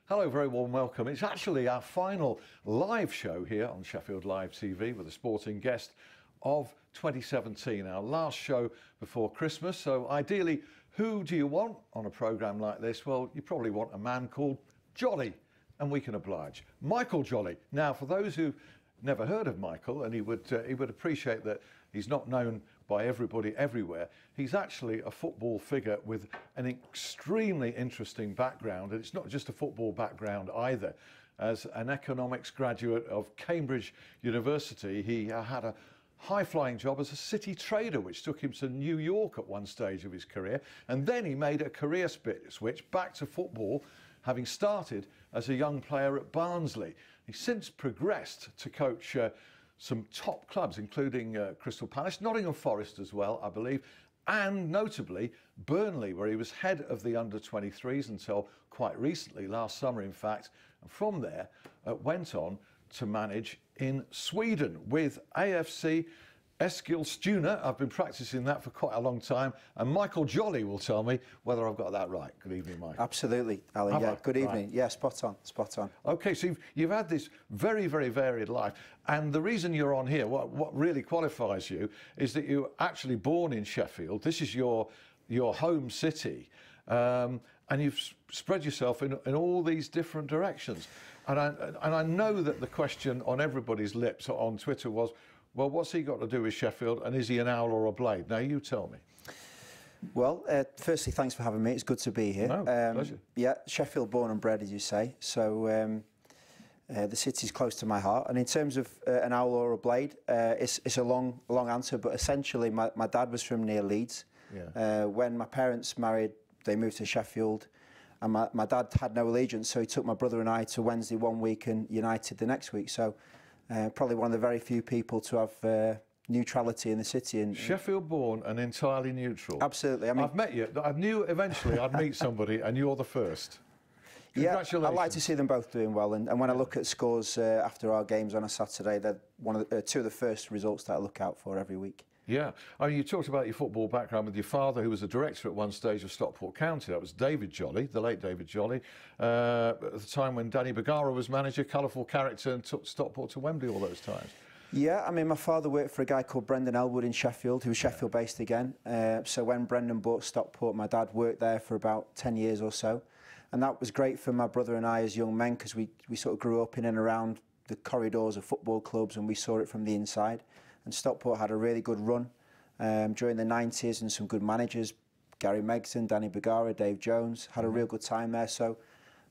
Hello, very warm welcome. It's actually our final live show here on Sheffield Live TV with a sporting guest of 2017, our last show before Christmas. So ideally, who do you want on a programme like this? Well, you probably want a man called Jolley, and we can oblige. Michael Jolley. Now, for those who've never heard of Michael, and he would appreciate that he's not known by everybody everywhere, he's actually a football figure with an extremely interesting background, and it's not just a football background either. As an economics graduate of Cambridge University, he had a high-flying job as a city trader, which took him to New York at one stage of his career, and then he made a career switch back to football, having started as a young player at Barnsley. He's since progressed to coach some top clubs, including Crystal Palace, Nottingham Forest as well, I believe, and notably Burnley, where he was head of the under-23s until quite recently, last summer in fact, and from there went on to manage in Sweden with AFC Eskilstuna. I've been practicing that for quite a long time, and Michael Jolley will tell me whether I've got that right. Good evening, Mike. Absolutely, Alan. Yeah, good evening. Right. Yeah, spot on, spot on. Okay, so you've had this very, very varied life, and the reason you're on here, what really qualifies you, is that you're actually born in Sheffield. This is your home city, and you've spread yourself in all these different directions. And I know that the question on everybody's lips on Twitter was, well, what's he got to do with Sheffield, and is he an owl or a blade? Now, you tell me. Well, firstly, thanks for having me. It's good to be here. No, pleasure. Yeah, Sheffield-born and bred, as you say. So the city's close to my heart. And in terms of an owl or a blade, it's a long answer, but essentially my dad was from near Leeds. Yeah. When my parents married, they moved to Sheffield, and my dad had no allegiance, so he took my brother and I to Wednesday one week and United the next week. So probably one of the very few people to have neutrality in the city. And Sheffield-born and entirely neutral. Absolutely. I mean, I've met you. I knew eventually I'd meet somebody, and you're the first. Congratulations. Yeah, I'd like to see them both doing well. And when I look at scores after our games on a Saturday, they're two of the first results that I look out for every week. Yeah, I mean, you talked about your football background with your father, who was a director at one stage of Stockport County. That was David Jolley, the late David Jolley, at the time when Danny Bergara was manager, colourful character, and took Stockport to Wembley all those times. Yeah, I mean, my father worked for a guy called Brendan Elwood in Sheffield, who was Sheffield-based again. So when Brendan bought Stockport, my dad worked there for about 10 years or so. And that was great for my brother and I as young men, because we sort of grew up in and around the corridors of football clubs, and we saw it from the inside. And Stockport had a really good run during the 90s, and some good managers, Gary Megson, Danny Bergara, Dave Jones, had a real good time there. So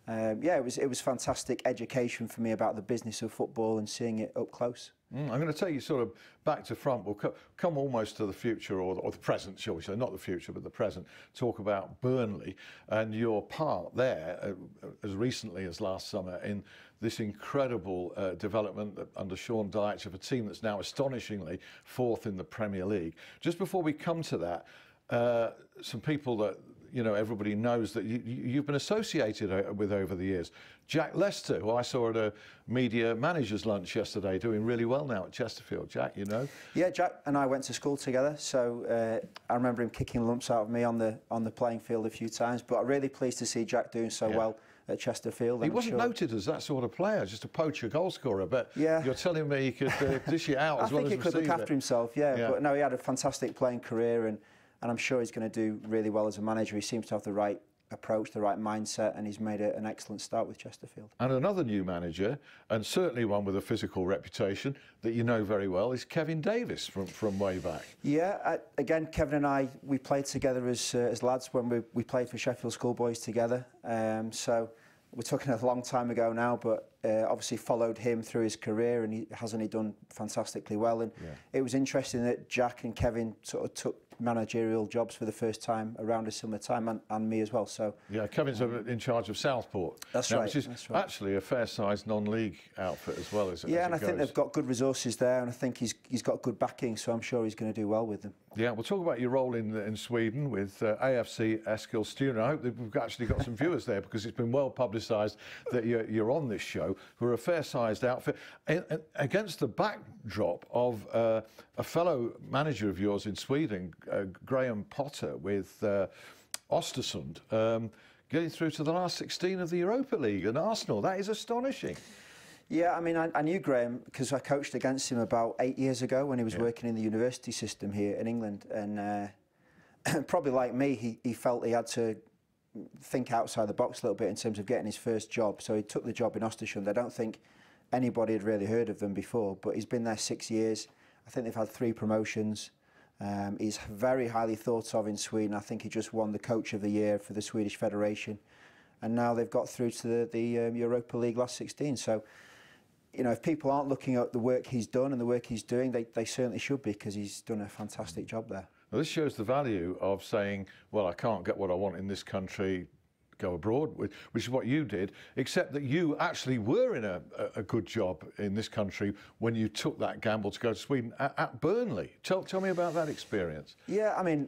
yeah, it was fantastic education for me about the business of football and seeing it up close. I'm going to take you sort of back to front. We'll come almost to the future, or the present, shall we say, not the future, but the present. Talk about Burnley and your part there as recently as last summer in this incredible development under Sean Dyche of a team that's now astonishingly fourth in the Premier League. Just before we come to that, some people that everybody knows that you've been associated with over the years. Jack Lester, who I saw at a media managers lunch yesterday, doing really well now at Chesterfield. Jack, you know? Yeah, Jack and I went to school together, so I remember him kicking lumps out of me on the playing field a few times. But I'm really pleased to see Jack doing so well at Chesterfield. He wasn't noted as that sort of player, just a poacher goal scorer, but you're telling me he could dish it out as well as receive it. I think he could look after himself, yeah. But no, he had a fantastic playing career, and I'm sure he's going to do really well as a manager. He seems to have the right approach, the right mindset, and he's made an excellent start with Chesterfield. And another new manager, and certainly one with a physical reputation that you know very well, is Kevin Davies from way back. Yeah, again, Kevin and I, we played together as lads when we played for Sheffield Schoolboys together. So we're talking a long time ago now, but obviously followed him through his career, and he hasn't done fantastically well. And it was interesting that Jack and Kevin sort of took managerial jobs for the first time around a similar time, and me as well. So yeah, Kevin's in charge of Southport. That's right. Which is actually a fair-sized non-league outfit as well, as it I think they've got good resources there, and I think he's got good backing, so I'm sure he's going to do well with them. Yeah, we'll talk about your role in Sweden with AFC Eskilstuna. I hope that we've actually got some viewers there, because it's been well publicised that you're on this show. We're a fair-sized outfit against the backdrop of a fellow manager of yours in Sweden, Graham Potter, with Östersund. getting through to the last 16 of the Europa League, and Arsenal. That is astonishing. Yeah, I mean, I knew Graham because I coached against him about 8 years ago when he was working in the university system here in England. And probably like me, he felt he had to think outside the box a little bit in terms of getting his first job. So he took the job in Östersund. I don't think anybody had really heard of them before, but he's been there 6 years. I think they've had 3 promotions. He's very highly thought of in Sweden. I think he just won the Coach of the Year for the Swedish Federation. And now they've got through to the Europa League last 16. So, you know, if people aren't looking at the work he's done and the work he's doing, they certainly should be, because he's done a fantastic job there. Well, this shows the value of saying, well, I can't get what I want in this country, go abroad, which is what you did, except that you actually were in a good job in this country when you took that gamble to go to Sweden at Burnley. Tell me about that experience. Yeah, I mean,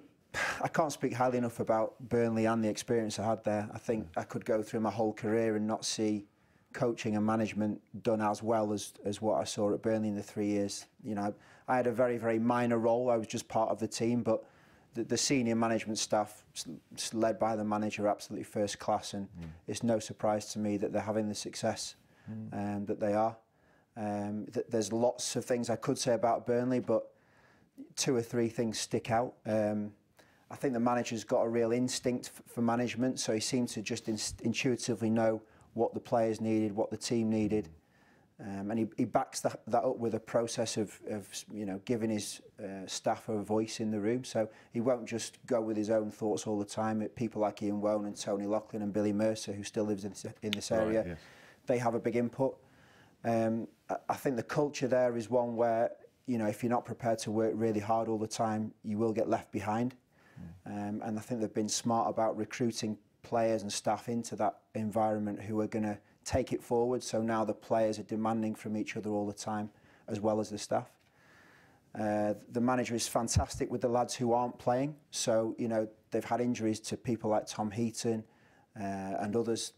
I can't speak highly enough about Burnley and the experience I had there. I think I could go through my whole career and not see coaching and management done as well as what I saw at Burnley in the 3 years. You know, I had a very, very minor role. I was just part of the team, but the senior management staff, led by the manager, are absolutely first class, and it's no surprise to me that they're having the success that they are. There's lots of things I could say about Burnley, but 2 or 3 things stick out. I think the manager's got a real instinct for management, so he seemed to just intuitively know what the players needed, what the team needed, and he backs that up with a process of you know, giving his staff a voice in the room. So he won't just go with his own thoughts all the time. People like Ian Wone and Tony Loughlin and Billy Mercer, who still lives in this area, right, yes. They have a big input. I think the culture there is one where, you know, if you're not prepared to work really hard all the time, you will get left behind. And I think they've been smart about recruiting players and staff into that environment who are going to take it forward. So now the players are demanding from each other all the time, as well as the staff. The manager is fantastic with the lads who aren't playing. So, you know, they've had injuries to people like Tom Heaton and others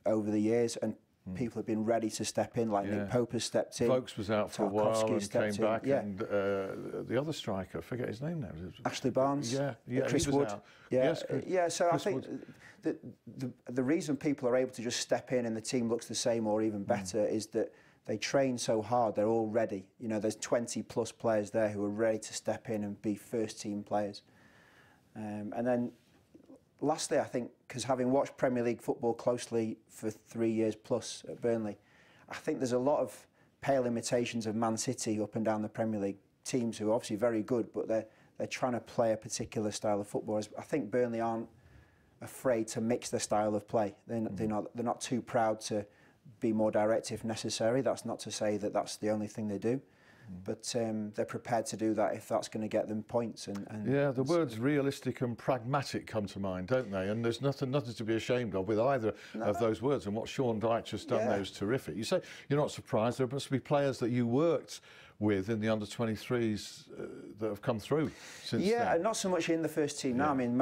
over the years, and people have been ready to step in, like Nick Pope has stepped in. Folks was out for a while and came back, yeah. and the other striker, I forget his name now. Ashley Barnes, Chris he was Wood. out. Yeah, yes, so Chris I think the reason people are able to just step in and the team looks the same or even better is that they train so hard, they're all ready. You know, there's 20 plus players there who are ready to step in and be first team players. And then lastly, I think, because having watched Premier League football closely for 3 years plus at Burnley, I think there's a lot of pale imitations of Man City up and down the Premier League. Teams who are obviously very good, but they're trying to play a particular style of football. I think Burnley aren't afraid to mix their style of play. They're not too proud to be more direct if necessary. That's not to say that that's the only thing they do. But they're prepared to do that if that's going to get them points. And yeah, the words realistic and pragmatic come to mind, don't they? And there's nothing to be ashamed of with either of those words. And what Sean Dyche has done there is terrific. You say you're not surprised. There must be players that you worked with in the under-23s that have come through since then. Yeah, not so much in the first team now. I mean,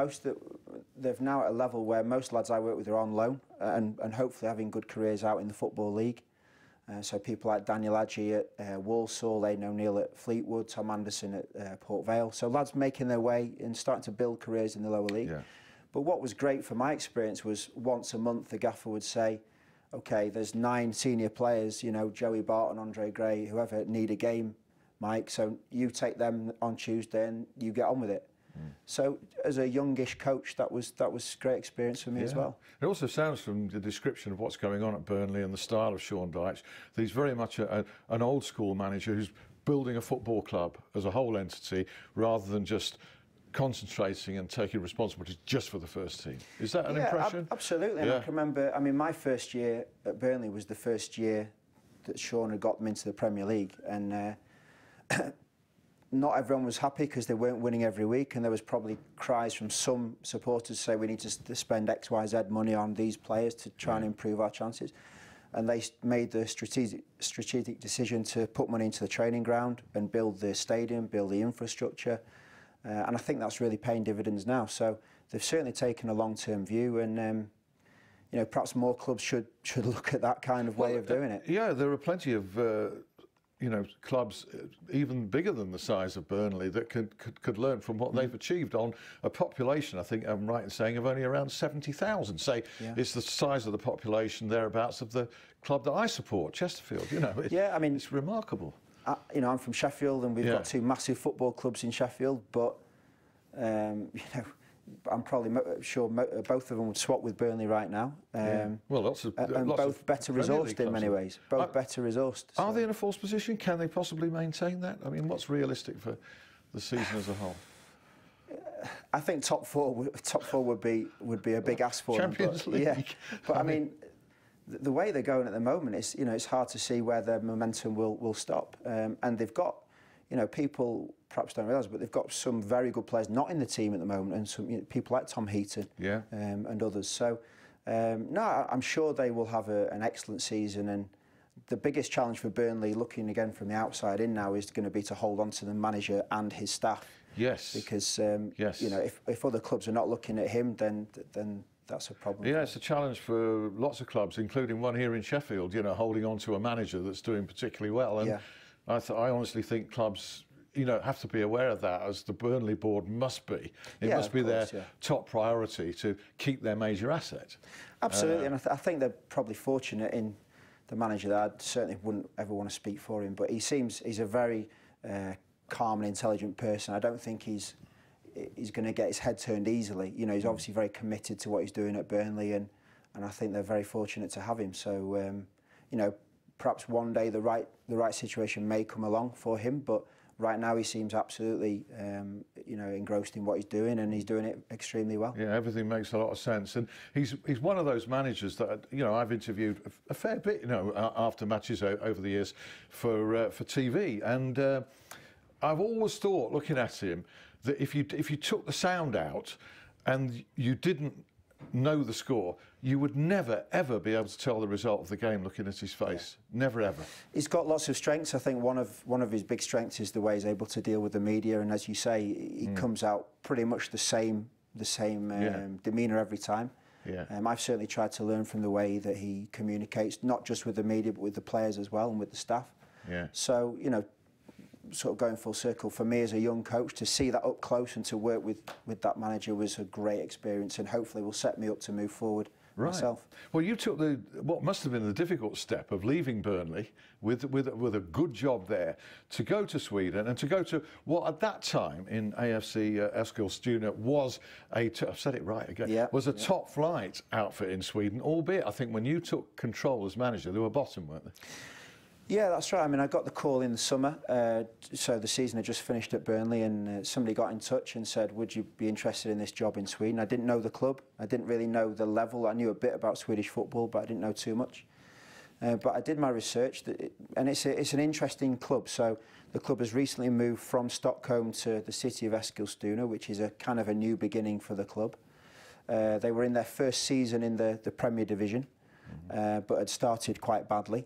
they've now at a level where most lads I work with are on loan and hopefully having good careers out in the Football League. So people like Daniel Adjie at Walsall, Aidan O'Neill at Fleetwood, Tom Anderson at Port Vale. So lads making their way and starting to build careers in the lower league. Yeah. But what was great for my experience was once a month the gaffer would say, OK, there's 9 senior players, you know, Joey Barton, Andre Gray, whoever, need a game, Mike. So you take them on Tuesday and you get on with it. So as a youngish coach, that was great experience for me as well. It also sounds from the description of what's going on at Burnley and the style of Sean Dyche that he's very much an old school manager who's building a football club as a whole entity rather than just concentrating and taking responsibility just for the first team. Is that an impression? Absolutely. And I can remember, I mean, my first year at Burnley was the first year that Sean had got them into the Premier League, and not everyone was happy because they weren't winning every week, and there was probably cries from some supporters to say we need to spend X, Y, Z money on these players to try and improve our chances. And they made the strategic decision to put money into the training ground and build the stadium, build the infrastructure. And I think that's really paying dividends now. So they've certainly taken a long-term view, and you know, perhaps more clubs should look at that kind of way of doing it. Yeah, there are plenty of you know, clubs even bigger than the size of Burnley that could learn from what they've achieved on a population, I think I'm right in saying, of only around 70,000. Say it's the size of the population thereabouts of the club that I support, Chesterfield. You know, I mean, it's remarkable. You know, I'm from Sheffield, and we've got two massive football clubs in Sheffield, but you know, I'm probably sure both of them would swap with Burnley right now. Well, lots both better resourced in many ways. Both better resourced. Are they in a false position? Can they possibly maintain that? I mean, what's realistic for the season as a whole? I think top four would be a big ask for Champions them. League. Yeah, but I mean, the way they're going at the moment is, you know, it's hard to see where their momentum will stop. And they've got, you know, people perhaps don't realise, but they've got some very good players not in the team at the moment, and some, you know, people like Tom Heaton and others. So, no, I'm sure they will have an excellent season. And the biggest challenge for Burnley, looking again from the outside in now, is going to be to hold on to the manager and his staff. Yes. Because, you know, if other clubs are not looking at him, then that's a problem. Yeah, it's a challenge for lots of clubs, including one here in Sheffield, you know, holding on to a manager that's doing particularly well. And I honestly think clubs, you know, have to be aware of that, as the Burnley board must be. It must be their top priority to keep their major asset. Absolutely, and I think they're probably fortunate in the manager. That I certainly wouldn't ever want to speak for him, but he's a very calm and intelligent person. I don't think he's going to get his head turned easily. You know, he's obviously very committed to what he's doing at Burnley, and I think they're very fortunate to have him. So, you know, perhaps one day the right situation may come along for him, but right now he seems absolutely, you know, engrossed in what he's doing, and he's doing it extremely well. Yeah, everything makes a lot of sense, and he's one of those managers that, you know, I've interviewed a fair bit, you know, after matches over the years for TV, and I've always thought, looking at him, that if you took the sound out and you didn't know the score, you would never ever be able to tell the result of the game looking at his face. Never ever. He's got lots of strengths. I think one of his big strengths is the way he's able to deal with the media, and as you say, he comes out pretty much the same demeanour every time. I've certainly tried to learn from the way that he communicates, not just with the media but with the players as well, and with the staff. So, you know, sort of going full circle, for me as a young coach, to see that up close and to work with that manager was a great experience, and hopefully will set me up to move forward myself. Well, you took what must have been the difficult step of leaving Burnley with a good job there, to go to Sweden and to go to what at that time in AFC Eskilstuna was I've said it right again, was a top flight outfit in Sweden, albeit I think when you took control as manager they were bottom, weren't they? Yeah, that's right. I mean, I got the call in the summer, so the season had just finished at Burnley, and somebody got in touch and said, would you be interested in this job in Sweden? I didn't know the club. I didn't really know the level. I knew a bit about Swedish football, but I didn't know too much. But I did my research, and it's an interesting club. So the club has recently moved from Stockholm to the city of Eskilstuna, which is a kind of a new beginning for the club. They were in their first season in the Premier Division, but had started quite badly.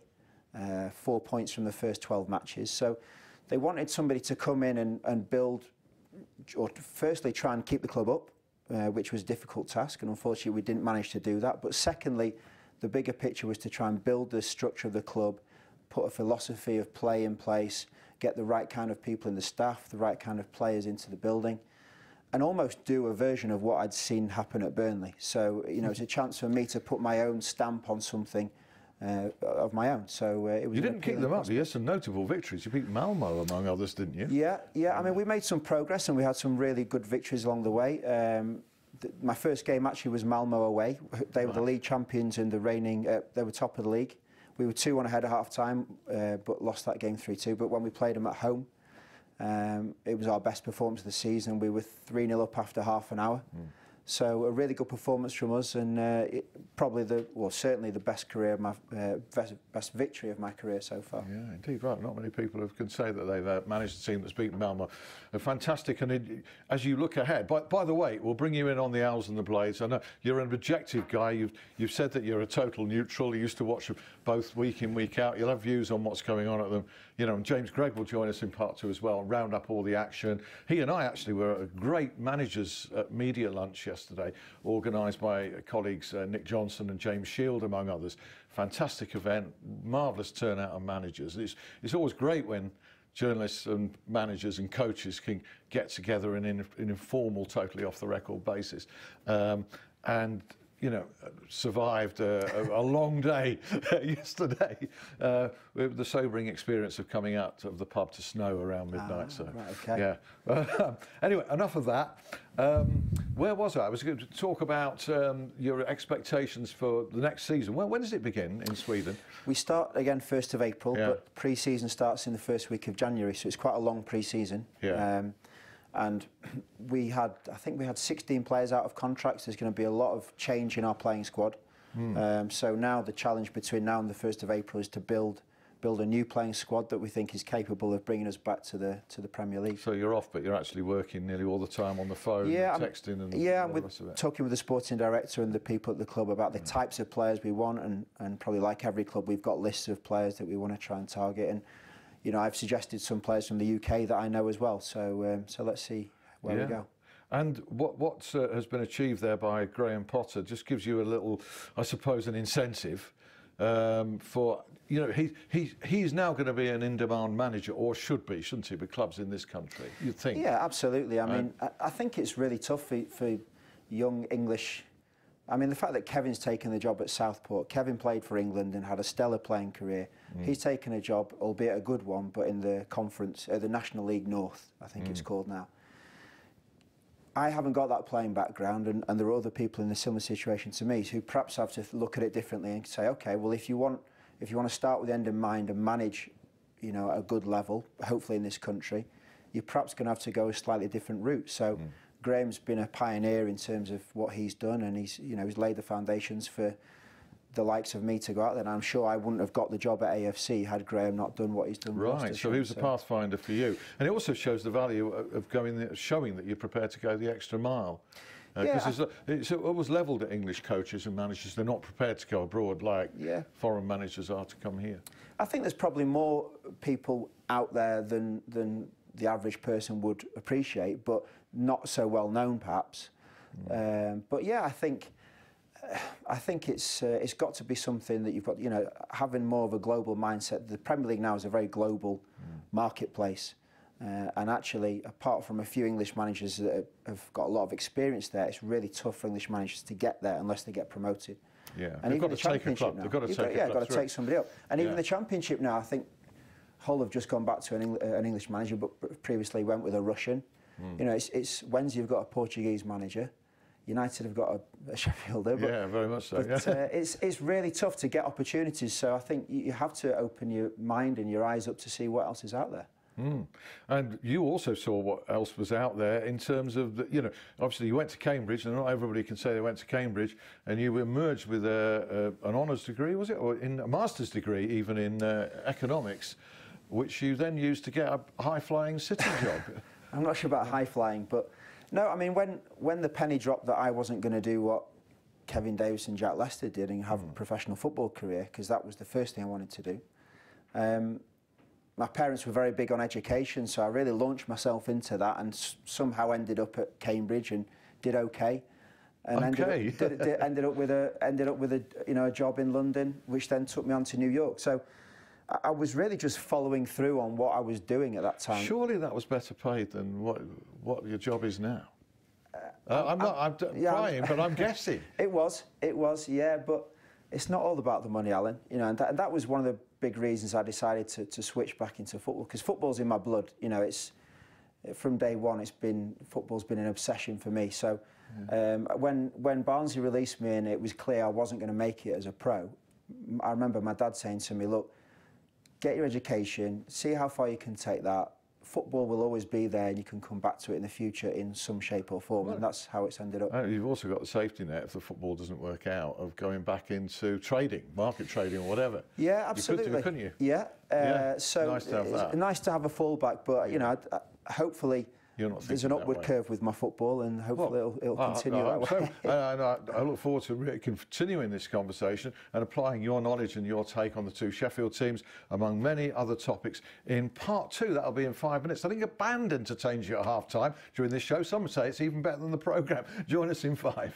4 points from the first 12 matches. So they wanted somebody to come in and build, or firstly try and keep the club up, which was a difficult task, and unfortunately we didn't manage to do that. But secondly, the bigger picture was to try and build the structure of the club, put a philosophy of play in place, get the right kind of people in the staff, the right kind of players into the building, and almost do a version of what I'd seen happen at Burnley. So, you know, it's a chance for me to put my own stamp on something of my own. So it was. You didn't kick them up. You had some notable victories. You beat Malmo among others, didn't you? Yeah. I mean, we made some progress and we had some really good victories along the way. My first game actually was Malmo away. They were the league champions in the reigning. They were top of the league. We were 2-1 ahead at half time, but lost that game 3-2. But when we played them at home, it was our best performance of the season. We were 3-0 up after half an hour. So a really good performance from us, and certainly the best career, best victory of my career so far. Yeah, indeed, right. Not many people can say that they've managed a team that's beaten Malmo. Fantastic, and as you look ahead, by the way, we'll bring you in on the Owls and the Blades. I know you're an objective guy. You've said that you're a total neutral. You used to watch both week in, week out. You'll have views on what's going on at them. You know, and James Gregg will join us in part 2 as well, and round up all the action. He and I actually were at a great managers media lunch yesterday, organised by colleagues Nick Johnson Johnson and James Shield, among others. Fantastic event, marvellous turnout of managers. It's always great when journalists and managers and coaches can get together in an informal, totally off-the-record basis. And you know, survived a long day yesterday with the sobering experience of coming out of the pub to snow around midnight. So, right, okay. Yeah. Anyway, enough of that. Where was I? I was going to talk about your expectations for the next season. When does it begin in Sweden? We start again 1st of April, Yeah. but pre-season starts in the first week of January, so it's quite a long pre-season. Yeah. And I think we had 16 players out of contracts. There's going to be a lot of change in our playing squad. So now the challenge between now and the 1st of April is to build a new playing squad that we think is capable of bringing us back to the Premier League. So you're off, but you're actually working nearly all the time on the phone, texting and all the rest of it. Talking with the sporting director and the people at the club about the types of players we want, and probably like every club, we've got lists of players that we want to try and target. And you know, I've suggested some players from the UK that I know as well. So let's see where we go. And what has been achieved there by Graham Potter just gives you a little, I suppose, an incentive for, you know, he's now going to be an in-demand manager, or should be, shouldn't he, with clubs in this country, you'd think? Yeah, absolutely. I mean, I think it's really tough for young English. I mean, the fact that Kevin's taken the job at Southport, Kevin played for England and had a stellar playing career. He's taken a job, albeit a good one, but in the conference, the National League North, I think it's called now. I haven't got that playing background, and there are other people in a similar situation to me who perhaps have to look at it differently and say, okay, well, if you want to start with the end in mind and manage, you know, at a good level, hopefully in this country, you're perhaps going to have to go a slightly different route. So Graham's been a pioneer in terms of what he's done, and he's laid the foundations for the likes of me to go out there. And I'm sure I wouldn't have got the job at AFC had Graham not done what he's done. Right, so he was a pathfinder for you. And it also shows the value of showing that you're prepared to go the extra mile. Because it's always levelled at English coaches and managers. They're not prepared to go abroad like foreign managers are to come here. I think there's probably more people out there than the average person would appreciate, but not so well known perhaps. But yeah, I think it's got to be something that you've got, you know, having more of a global mindset. The Premier League now is a very global marketplace, and actually, apart from a few English managers that have got a lot of experience there, it's really tough for English managers to get there unless they get promoted. Yeah, and they've got to take a club. They've got to take somebody up. And even the Championship now, I think Hull have just gone back to an English manager, but previously went with a Russian. You know, it's Wednesday you've got a Portuguese manager. United have got a Sheffielder. But, yeah, very much so. But it's really tough to get opportunities. So I think you have to open your mind and your eyes up to see what else is out there. And you also saw what else was out there in terms of, you know, obviously you went to Cambridge, and not everybody can say they went to Cambridge, and you emerged with an honours degree, was it? Or in a master's degree, even in economics, which you then used to get a high-flying city job. I'm not sure about high-flying, but no, I mean, when the penny dropped that I wasn't going to do what Kevin Davis and Jack Lester did and have a professional football career, because that was the first thing I wanted to do. My parents were very big on education, so I really launched myself into that, and somehow ended up at Cambridge and did okay, and ended up with a you know, a job in London, which then took me on to New York. So I was really just following through on what I was doing at that time. Surely that was better paid than what your job is now. I'm prying, but I'm guessing. It was, yeah, but it's not all about the money, Alan. You know, and that was one of the big reasons I decided to switch back into football, because football's in my blood. You know, it's from day one. Football's been an obsession for me. So when Barnsley released me and it was clear I wasn't going to make it as a pro, I remember my dad saying to me, "Look, get your education, see how far you can take that. Football will always be there, and you can come back to it in the future in some shape or form." And that's how it's ended up. You've also got the safety net if the football doesn't work out, of going back into trading, market trading or whatever. Yeah, absolutely. You could do, couldn't you? Yeah. So nice to have that. It's nice to have a fallback, but you know, hopefully there's an upward curve with my football, and hopefully it'll continue that way. I look forward to really continuing this conversation and applying your knowledge and your take on the two Sheffield teams, among many other topics, in part 2. That'll be in 5 minutes. I think a band entertains you at half-time during this show. Some would say it's even better than the programme. Join us in 5.